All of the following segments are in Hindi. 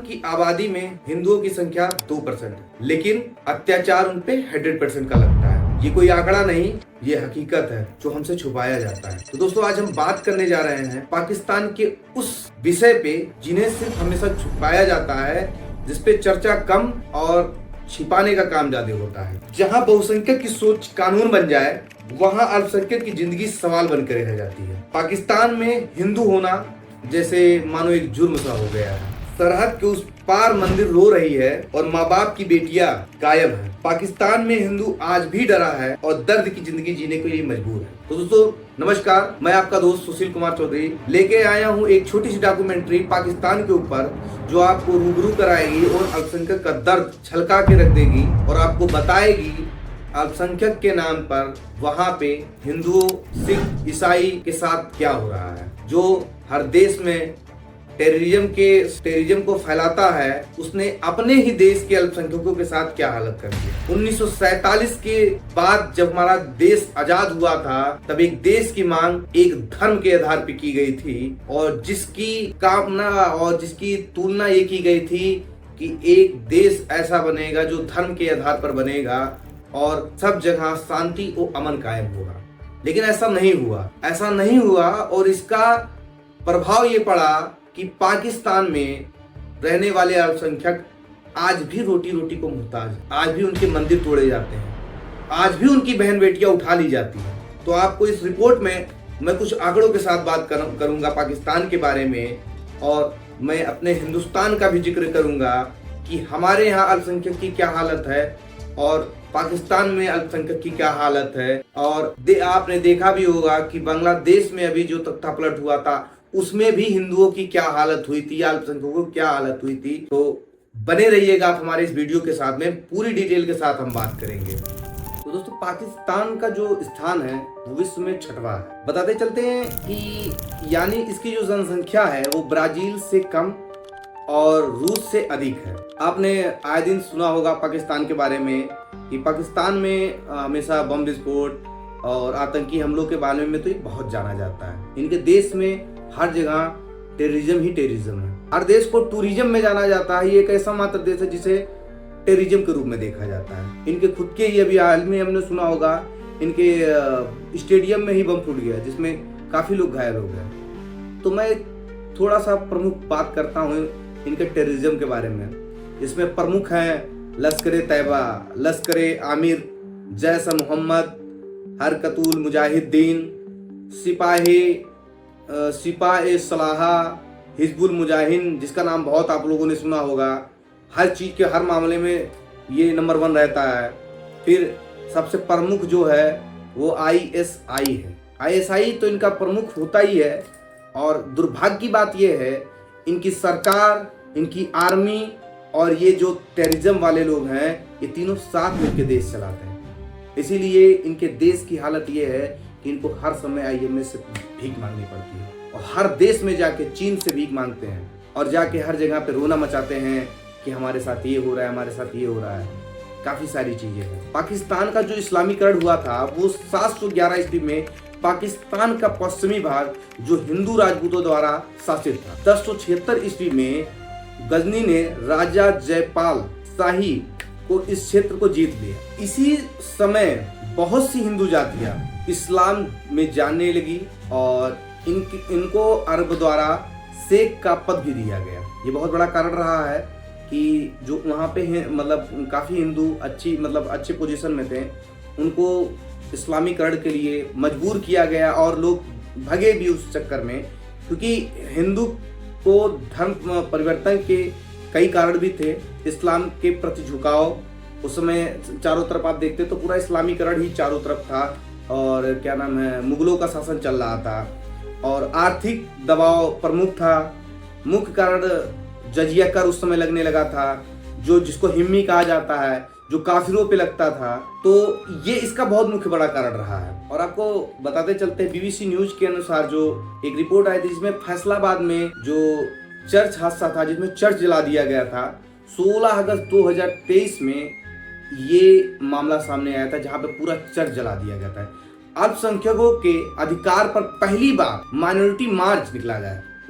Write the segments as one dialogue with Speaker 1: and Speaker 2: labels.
Speaker 1: की आबादी में हिंदुओं की संख्या 2% है, लेकिन अत्याचार उन पे 100% का लगता है। ये कोई आंकड़ा नहीं, ये हकीकत है जो हमसे छुपाया जाता है। तो दोस्तों, आज हम बात करने जा रहे हैं पाकिस्तान के उस विषय पे जिन्हें सिर्फ हमेशा छुपाया जाता है, जिसपे चर्चा कम और छिपाने का काम ज्यादा होता है। जहां बहुसंख्यक की सोच कानून बन जाए, वहां अल्पसंख्यक की जिंदगी सवाल बनकर रह जाती है। पाकिस्तान में हिंदू होना जैसे मानो एक जुर्म सा हो गया है। सरहद के उस पार मंदिर रो रही है और माँ बाप की बेटियां गायब हैं। पाकिस्तान में हिंदू आज भी डरा है और दर्द की जिंदगी जीने के लिए मजबूर है। तो दोस्तों नमस्कार, मैं आपका दोस्त सुशील कुमार चौधरी लेके आया हूँ एक छोटी सी डॉक्यूमेंट्री पाकिस्तान के ऊपर, जो आपको रूबरू कराएगी और अल्पसंख्यक का दर्द छलका के रख देगी और आपको बताएगी अल्पसंख्यक के नाम पर वहाँ पे हिंदुओं, सिख, ईसाई के साथ क्या हो रहा है। जो हर देश में टेररिज्म को फैलाता है, उसने अपने ही देश के अल्पसंख्यकों के साथ क्या हालत कर दी। 1947 के बाद जब हमारा देश आजाद हुआ था, तब एक देश की मांग एक धर्म के आधार पर की गई थी और जिसकी कामना और जिसकी तुलना ये की गई थी कि एक देश ऐसा बनेगा जो धर्म के आधार पर बनेगा और सब जगह शांति और अमन कायम होगा। लेकिन ऐसा नहीं हुआ और इसका प्रभाव ये पड़ा कि पाकिस्तान में रहने वाले अल्पसंख्यक आज भी रोटी रोटी को मुहताज, आज भी उनके मंदिर तोड़े जाते हैं, आज भी उनकी बहन बेटियां उठा ली जाती हैं। तो आपको इस रिपोर्ट में मैं कुछ आंकड़ों के साथ बात करूंगा पाकिस्तान के बारे में, और मैं अपने हिंदुस्तान का भी जिक्र करूंगा कि हमारे यहाँ अल्पसंख्यक की क्या हालत है और पाकिस्तान में अल्पसंख्यक की क्या हालत है। और आपने देखा भी होगा कि बांग्लादेश में अभी जो तख्तापलट हुआ था, उसमें भी हिंदुओं की क्या हालत हुई थी, अल्पसंख्यकों की क्या हालत हुई थी। तो बने रहिएगा आप हमारे इस वीडियो के साथ में, पूरी डिटेल के साथ हम बात करेंगे। तो दोस्तों, पाकिस्तान का जो स्थान है वो विश्व में 6वां है। बताते चलते हैं कि यानी इसकी जो जनसंख्या है वो ब्राजील से कम और रूस से अधिक है। आपने आए दिन सुना होगा पाकिस्तान के बारे में कि पाकिस्तान में हमेशा बम विस्फोट और आतंकी हमलों के बारे में तो ये बहुत जाना जाता है। इनके देश में हर जगह टेररिज्म है। हर देश को टूरिज्म में जाना जाता है। ये एक ऐसा मात्र देश है जिसे टेररिज्म के रूप में देखा जाता है। इनके खुद के ही अभी हाल में हमने सुना होगा, इनके स्टेडियम में ही बम फूट गया जिसमें काफी लोग घायल हो गए। तो मैं थोड़ा सा प्रमुख बात करता हूँ इनके टेररिज्म के बारे में। इसमें प्रमुख हैं लश्कर तैयबा, लश्कर आमिर, जैश मोहम्मद, हरकतुल मुजाहिदीन, सिपाही सलाहा, हिजबुल मुजाहिदीन, जिसका नाम बहुत आप लोगों ने सुना होगा। हर चीज़ के हर मामले में ये नंबर 1 रहता है। फिर सबसे प्रमुख जो है वो ISI है। ISI तो इनका प्रमुख होता ही है, और दुर्भाग्य की बात ये है इनकी सरकार, इनकी आर्मी और ये जो टेररिज्म वाले लोग हैं, ये तीनों साथ मिलकर देश चलाते हैं। इसीलिए इनके देश की हालत ये है कि इनको हर समय IMF से भीख मांगनी पड़ती है और हर देश में जाके चीन से भीख मांगते हैं और जाके हर जगह पे रोना मचाते हैं कि हमारे साथ ये हो रहा है, हमारे साथ ये हो रहा है। काफ़ी सारी चीज़ें हैं। पाकिस्तान का जो इस्लामीकरण हुआ था वो 711 ईस्वी में पाकिस्तान का पश्चिमी भाग जो हिंदू राजपूतों द्वारा शासित था। 1076 ईस्वी में गजनी ने राजा जयपाल शाही को इस क्षेत्र को जीत लिया। इसी समय बहुत सी हिंदू जातियां इस्लाम में जानने लगी और इनको अरब द्वारा शेख का पद भी दिया गया। ये बहुत बड़ा कारण रहा है कि जो वहाँ पे मतलब काफ़ी हिंदू अच्छे पोजीशन में थे, उनको इस्लामीकरण के लिए मजबूर किया गया और लोग भगे भी उस चक्कर में, क्योंकि हिंदू को धर्म परिवर्तन के कई कारण भी थे। इस्लाम के प्रति झुकाव, उस समय चारों तरफ आप देखते तो पूरा इस्लामीकरण ही चारों तरफ था, और क्या नाम है, मुगलों का शासन चल रहा था, और आर्थिक दबाव प्रमुख था। मुख्य कारण जजिया कर उस समय लगने लगा था, जिसको हिम्मी कहा जाता है, जो काफिरों पे लगता था। तो ये इसका बहुत मुख्य बड़ा कारण रहा है। और आपको बताते चलते हैं, BBC न्यूज के अनुसार जो एक रिपोर्ट आई थी जिसमें फैसलाबाद में जो चर्च हादसा था, जिसमें चर्च जला दिया गया था, 16 अगस्त 2023 में ये मामला सामने आया था, जहां पे पूरा चर्च जला दिया गया था। अल्पसंख्यकों के अधिकार पर पहली बार माइनॉरिटी मार्च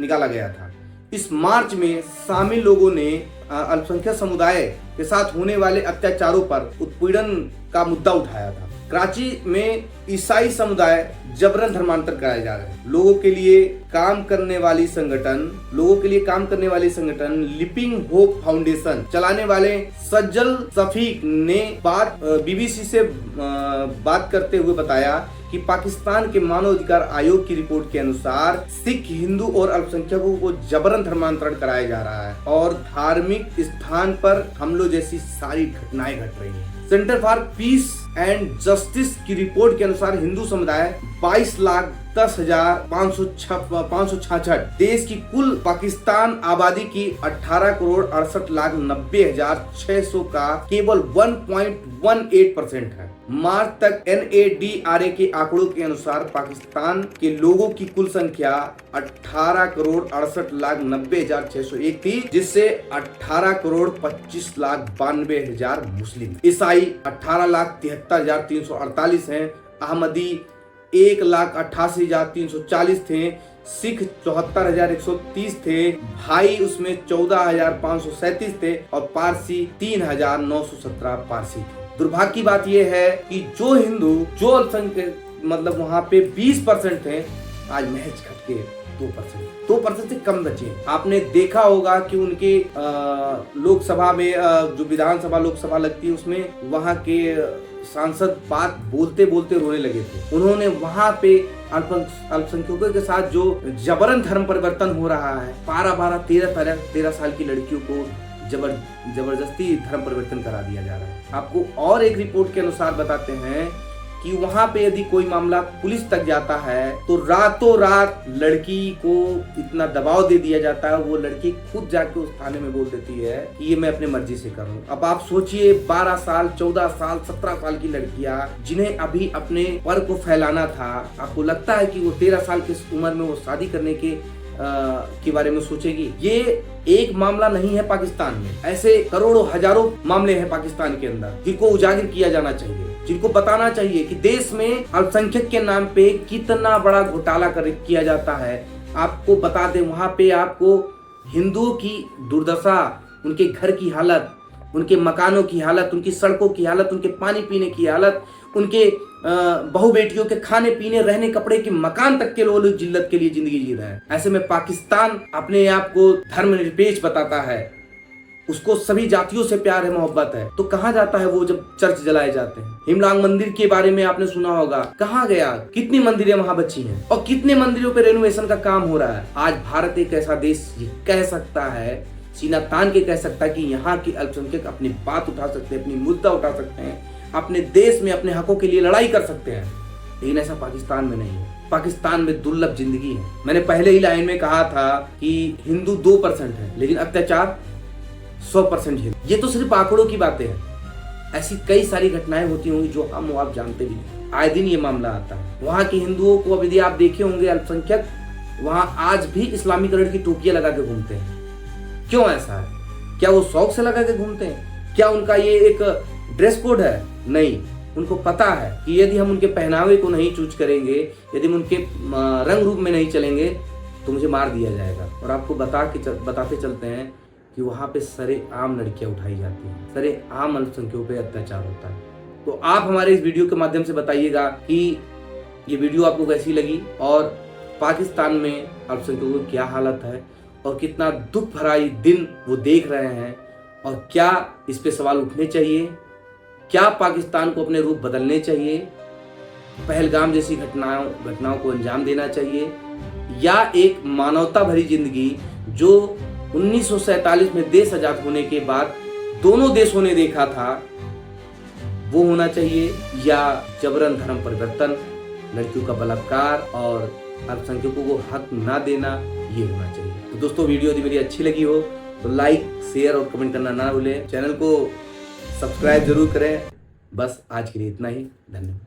Speaker 1: निकाला गया था। इस मार्च में शामिल लोगों ने अल्पसंख्यक समुदाय के साथ होने वाले अत्याचारों पर उत्पीड़न का मुद्दा उठाया था। कराची में ईसाई समुदाय जबरन धर्मांतर कराए जा रहे हैं। लोगों के लिए काम करने वाली संगठन लिविंग होप फाउंडेशन चलाने वाले सज्जल शफीक ने बीबीसी से बात करते हुए बताया कि पाकिस्तान के मानवाधिकार आयोग की रिपोर्ट के अनुसार सिख, हिंदू और अल्पसंख्यकों को जबरन धर्मांतरण कराया जा रहा है और धार्मिक स्थान पर हमलों जैसी सारी घटनाएं घट रही हैं। Centre for piece and justice की रिपोर्ट के अनुसार हिंदू समुदाय 22,10,566 देश की कुल पाकिस्तान आबादी की 18,68,90,600 का केवल 1.18% है। मार्च तक NADRA के आंकड़ों के अनुसार पाकिस्तान के लोगों की कुल संख्या 18,68,90,601 थी, जिससे 18,25,92,000 मुस्लिम, ईसाई 18,73,348 हैं, अहमदी 1,88,340 थे, सिख 74,130 थे, भाई उसमें 14,537 थे और पारसी 3,917 पारसी थे। दुर्भाग्य की बात यह है कि जो हिंदू, जो अल्पसंख्यक मतलब वहां पे 20% थे, आज महज घट के 2% से कम बचे। आपने देखा होगा कि उनके लोकसभा में जो विधानसभा लोकसभा लगती है उसमें वहां के सांसद बात बोलते बोलते रोने लगे थे। उन्होंने वहां पे अल्पसंख्यकों के साथ जो जबरन धर्म परिवर्तन हो रहा है, 12-13 साल की लड़कियों को जबरदस्ती धर्म परिवर्तन करा दिया जा रहा है। आपको और एक रिपोर्ट के अनुसार बताते हैं कि वहां पे यदि कोई मामला पुलिस तक जाता है तो रातों रात लड़की को इतना दबाव दे दिया जाता है, वो लड़की खुद जाके उस थाने में बोल देती है कि ये मैं अपने मर्जी से करूं। अब आप सोचिए 12 साल, 14 साल, 17 साल की लड़कियां जिन्हें अभी अपने पर को फैलाना था, आपको लगता है कि वो 13 साल की उम्र में वो शादी करने के बारे में सोचेगी? ये एक मामला नहीं है पाकिस्तान में, ऐसे करोड़ों हजारों मामले हैं पाकिस्तान के अंदर जिनको उजागर किया जाना चाहिए, जिनको बताना चाहिए कि देश में अल्पसंख्यक के नाम पे कितना बड़ा घोटाला किया जाता है। आपको बता दें, वहां पे आपको हिंदुओं की दुर्दशा, उनके घर की हालत, उनके मकानों की हालत, उनकी सड़कों की हालत, उनके पानी पीने की हालत, उनके बहु बेटियों के खाने पीने, रहने, कपड़े के मकान तक के लोग जिल्लत के लिए जिंदगी जी रहे हैं। ऐसे में पाकिस्तान अपने आप को धर्मनिरपेक्ष बताता है, उसको सभी जातियों से प्यार है, मोहब्बत है, तो कहाँ जाता है वो जब चर्च जलाए जाते हैं? हिमलांग मंदिर के बारे में आपने सुना होगा, कहाँ गया? कितनी मंदिरें वहां बची हैं और कितने मंदिरों पे रेनोवेशन का काम हो रहा है? आज भारत एक ऐसा देश ये कह सकता है, सीना तान के कह सकता है कि यहाँ के अल्पसंख्यक अपनी बात उठा सकते हैं, अपनी मुद्दा उठा सकते हैं, अपने देश में अपने हकों के लिए लड़ाई कर सकते हैं। लेकिन ऐसा पाकिस्तान में नहीं है। पाकिस्तान में दुर्लभ जिंदगी है। मैंने पहले ही लाइन में कहा था कि हिंदू 2% है, लेकिन अत्याचार 100% है। ये तो सिर्फ आंकड़ों की बातें हैं, ऐसी कई सारी घटनाएं होती होंगी जो हम आप जानते भी नहीं। आए दिन ये मामला आता है। वहाँ के हिंदुओं को अब यदि आप देखे होंगे अल्पसंख्यक, वहाँ आज भी इस्लामीकरण की टोपियां लगा के घूमते हैं। क्यों ऐसा है? क्या वो शौक से लगा के घूमते हैं? क्या उनका ये एक ड्रेस कोड है? नहीं, उनको पता है कि यदि हम उनके पहनावे को नहीं चूज करेंगे, यदि हम उनके रंग रूप में नहीं चलेंगे तो मुझे मार दिया जाएगा। और आपको बताते चलते हैं कि वहाँ पे सरेआम लड़कियां उठाई जाती हैं, सरेआम अल्पसंख्यकों पे अत्याचार होता है। तो आप हमारे इस वीडियो के माध्यम से बताइएगा कि ये वीडियो आपको कैसी लगी और पाकिस्तान में अल्पसंख्यकों की क्या हालत है और कितना दुख भरा ये दिन वो देख रहे हैं, और क्या इस पे सवाल उठने चाहिए? क्या पाकिस्तान को अपने रूप बदलने चाहिए? पहलगाम जैसी घटनाओं को अंजाम देना चाहिए, या एक मानवता भरी जिंदगी जो 1947 में देश आजाद होने के बाद दोनों देशों ने देखा था वो होना चाहिए, या जबरन धर्म परिवर्तन, लड़कियों का बलात्कार और अल्पसंख्यकों को हक ना देना, ये होना चाहिए? तो दोस्तों, वीडियो यदि मेरी अच्छी लगी हो तो लाइक, शेयर और कमेंट करना ना भूलें। चैनल को सब्सक्राइब जरूर करें। बस आज के लिए इतना ही। धन्यवाद।